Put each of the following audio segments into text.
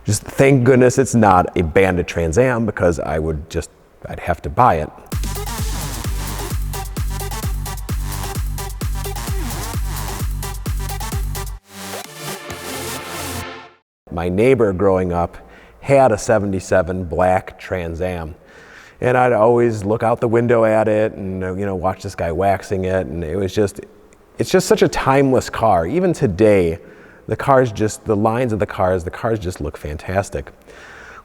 Just thank goodness it's not a Bandit Trans Am, because I'd have to buy it. My neighbor growing up had a '77 black Trans Am, and I'd always look out the window at it and watch this guy waxing it, and it's just such a timeless car. Even today, the lines of the cars just look fantastic.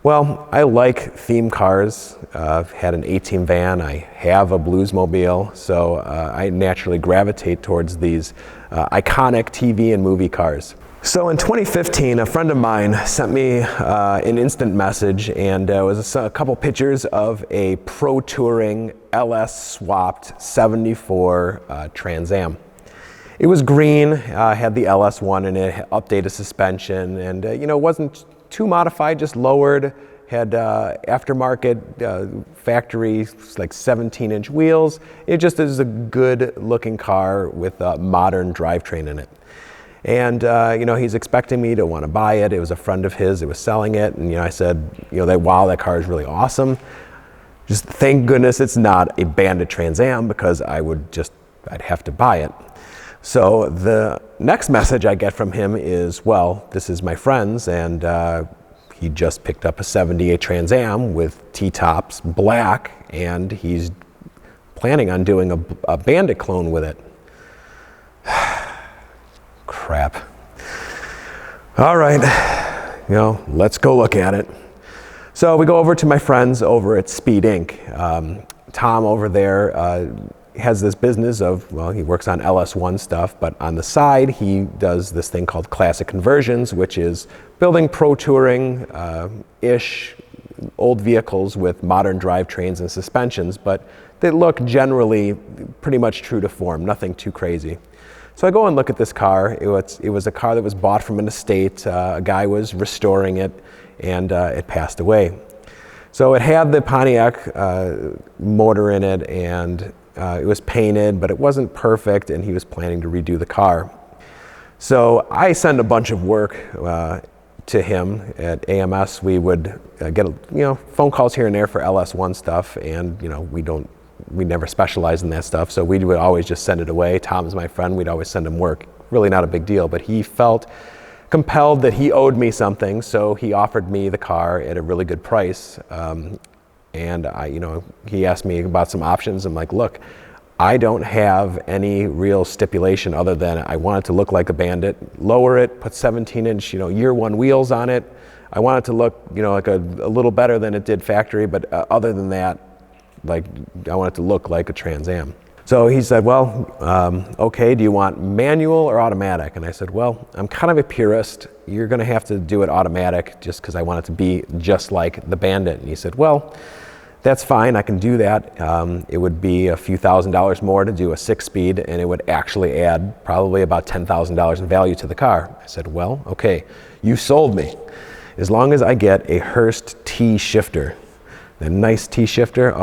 Well, I like theme cars. I've had an A-Team van, I have a Bluesmobile, so I naturally gravitate towards these iconic TV and movie cars. So in 2015, a friend of mine sent me an instant message, and it was a couple pictures of a Pro Touring LS swapped 74 Trans Am. It was green, had the LS1 in it, updated suspension, and it wasn't too modified, just lowered, had aftermarket factory like 17-inch wheels. It just is a good looking car with a modern drivetrain in it. And he's expecting me to want to buy it. It was a friend of his that was selling it, and I said, wow, that car is really awesome. Just thank goodness it's not a Bandit Trans Am, because I'd have to buy it. So the next message I get from him is, well, this is my friend's, and he just picked up a '78 Trans Am with T-tops, black, and he's planning on doing a Bandit clone with it. Crap. All right, let's go look at it. So we go over to my friends over at Speed Inc. Tom over there has this business of, well, he works on LS1 stuff, but on the side he does this thing called Classic Conversions, which is building Pro Touring-ish old vehicles with modern drivetrains and suspensions, but they look generally pretty much true to form, nothing too crazy. So I go and look at this car. It was a car that was bought from an estate. A guy was restoring it, and it passed away. So it had the Pontiac motor in it, and it was painted, but it wasn't perfect, and he was planning to redo the car. So I send a bunch of work to him at AMS. We would get phone calls here and there for LS1 stuff, and we never specialized in that stuff, so we would always just send it away. Tom's my friend, we'd always send him work. Really not a big deal, but he felt compelled that he owed me something, so he offered me the car at a really good price. And he asked me about some options. I'm like, look, I don't have any real stipulation other than I want it to look like a Bandit, lower it, put 17-inch, year one wheels on it. I want it to look, like a little better than it did factory, but other than that, I want it to look like a Trans Am. So he said, well, okay, do you want manual or automatic? And I said, well, I'm kind of a purist. You're gonna have to do it automatic just because I want it to be just like the Bandit. And he said, well, that's fine, I can do that. It would be a few $1,000s more to do a 6-speed, and it would actually add probably about $10,000 in value to the car. I said, well, okay, you sold me. As long as I get a Hurst T shifter, a nice T shifter,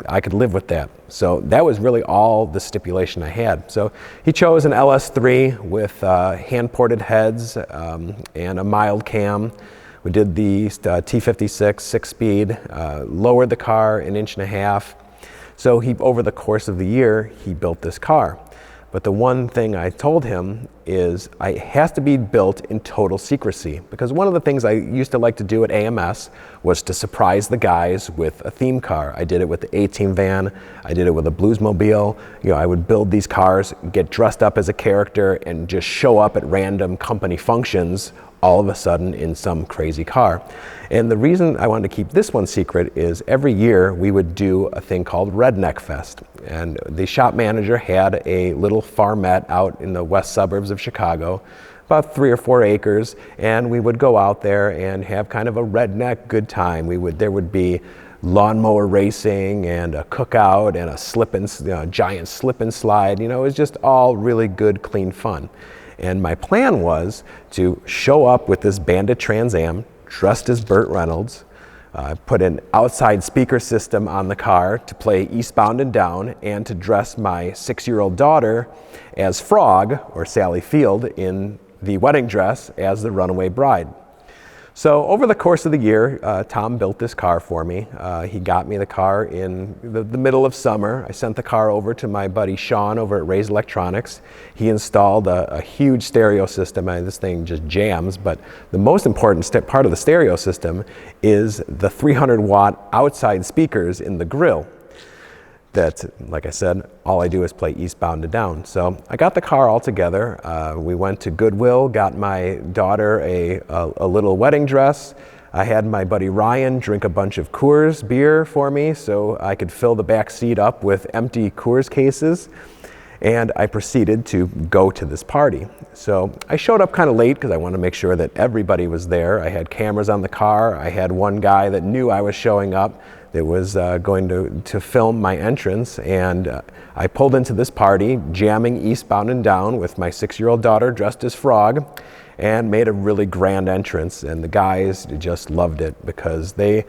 I could live with that. So that was really all the stipulation I had. So he chose an LS3 with hand-ported heads and a mild cam. We did the T56 6-speed, lowered the car 1.5 inches. So over the course of the year, he built this car. But the one thing I told him is it has to be built in total secrecy, because one of the things I used to like to do at AMS was to surprise the guys with a theme car. I did it with the A-Team van, I did it with a Bluesmobile. I would build these cars, get dressed up as a character, and just show up at random company functions all of a sudden in some crazy car. And the reason I wanted to keep this one secret is every year we would do a thing called Redneck Fest. And the shop manager had a little farmette out in the west suburbs of Chicago, about 3 or 4 acres, and we would go out there and have kind of a redneck good time. There would be lawnmower racing and a cookout and a giant slip and slide. It was just all really good, clean fun. And my plan was to show up with this Bandit Trans Am, dressed as Burt Reynolds, put an outside speaker system on the car to play Eastbound and Down, and to dress my 6-year-old daughter as Frog, or Sally Field, in the wedding dress as the runaway bride. So over the course of the year, Tom built this car for me. He got me the car in the middle of summer. I sent the car over to my buddy Sean over at Ray's Electronics. He installed a huge stereo system. This thing just jams, but the most important part of the stereo system is the 300-watt outside speakers in the grille. That, like I said, all I do is play Eastbound and Down. So I got the car all together. We went to Goodwill, got my daughter a little wedding dress. I had my buddy Ryan drink a bunch of Coors beer for me so I could fill the back seat up with empty Coors cases. And I proceeded to go to this party. So I showed up kind of late because I wanted to make sure that everybody was there. I had cameras on the car. I had one guy that knew I was showing up that was going to film my entrance, and I pulled into this party jamming Eastbound and Down with my 6-year-old daughter dressed as Frog, and made a really grand entrance, and the guys just loved it because they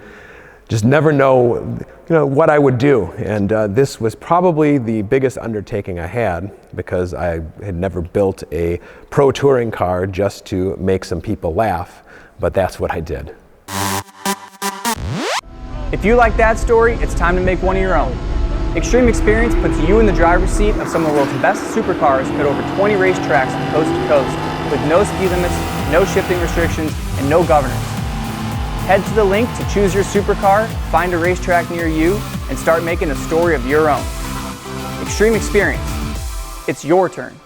just never know what I would do. And this was probably the biggest undertaking I had because I had never built a pro touring car just to make some people laugh, but that's what I did. If you like that story, it's time to make one of your own. Extreme Experience puts you in the driver's seat of some of the world's best supercars at over 20 racetracks coast to coast, with no speed limits, no shifting restrictions, and no governors. Head to the link to choose your supercar, find a racetrack near you, and start making a story of your own. Extreme Experience. It's your turn.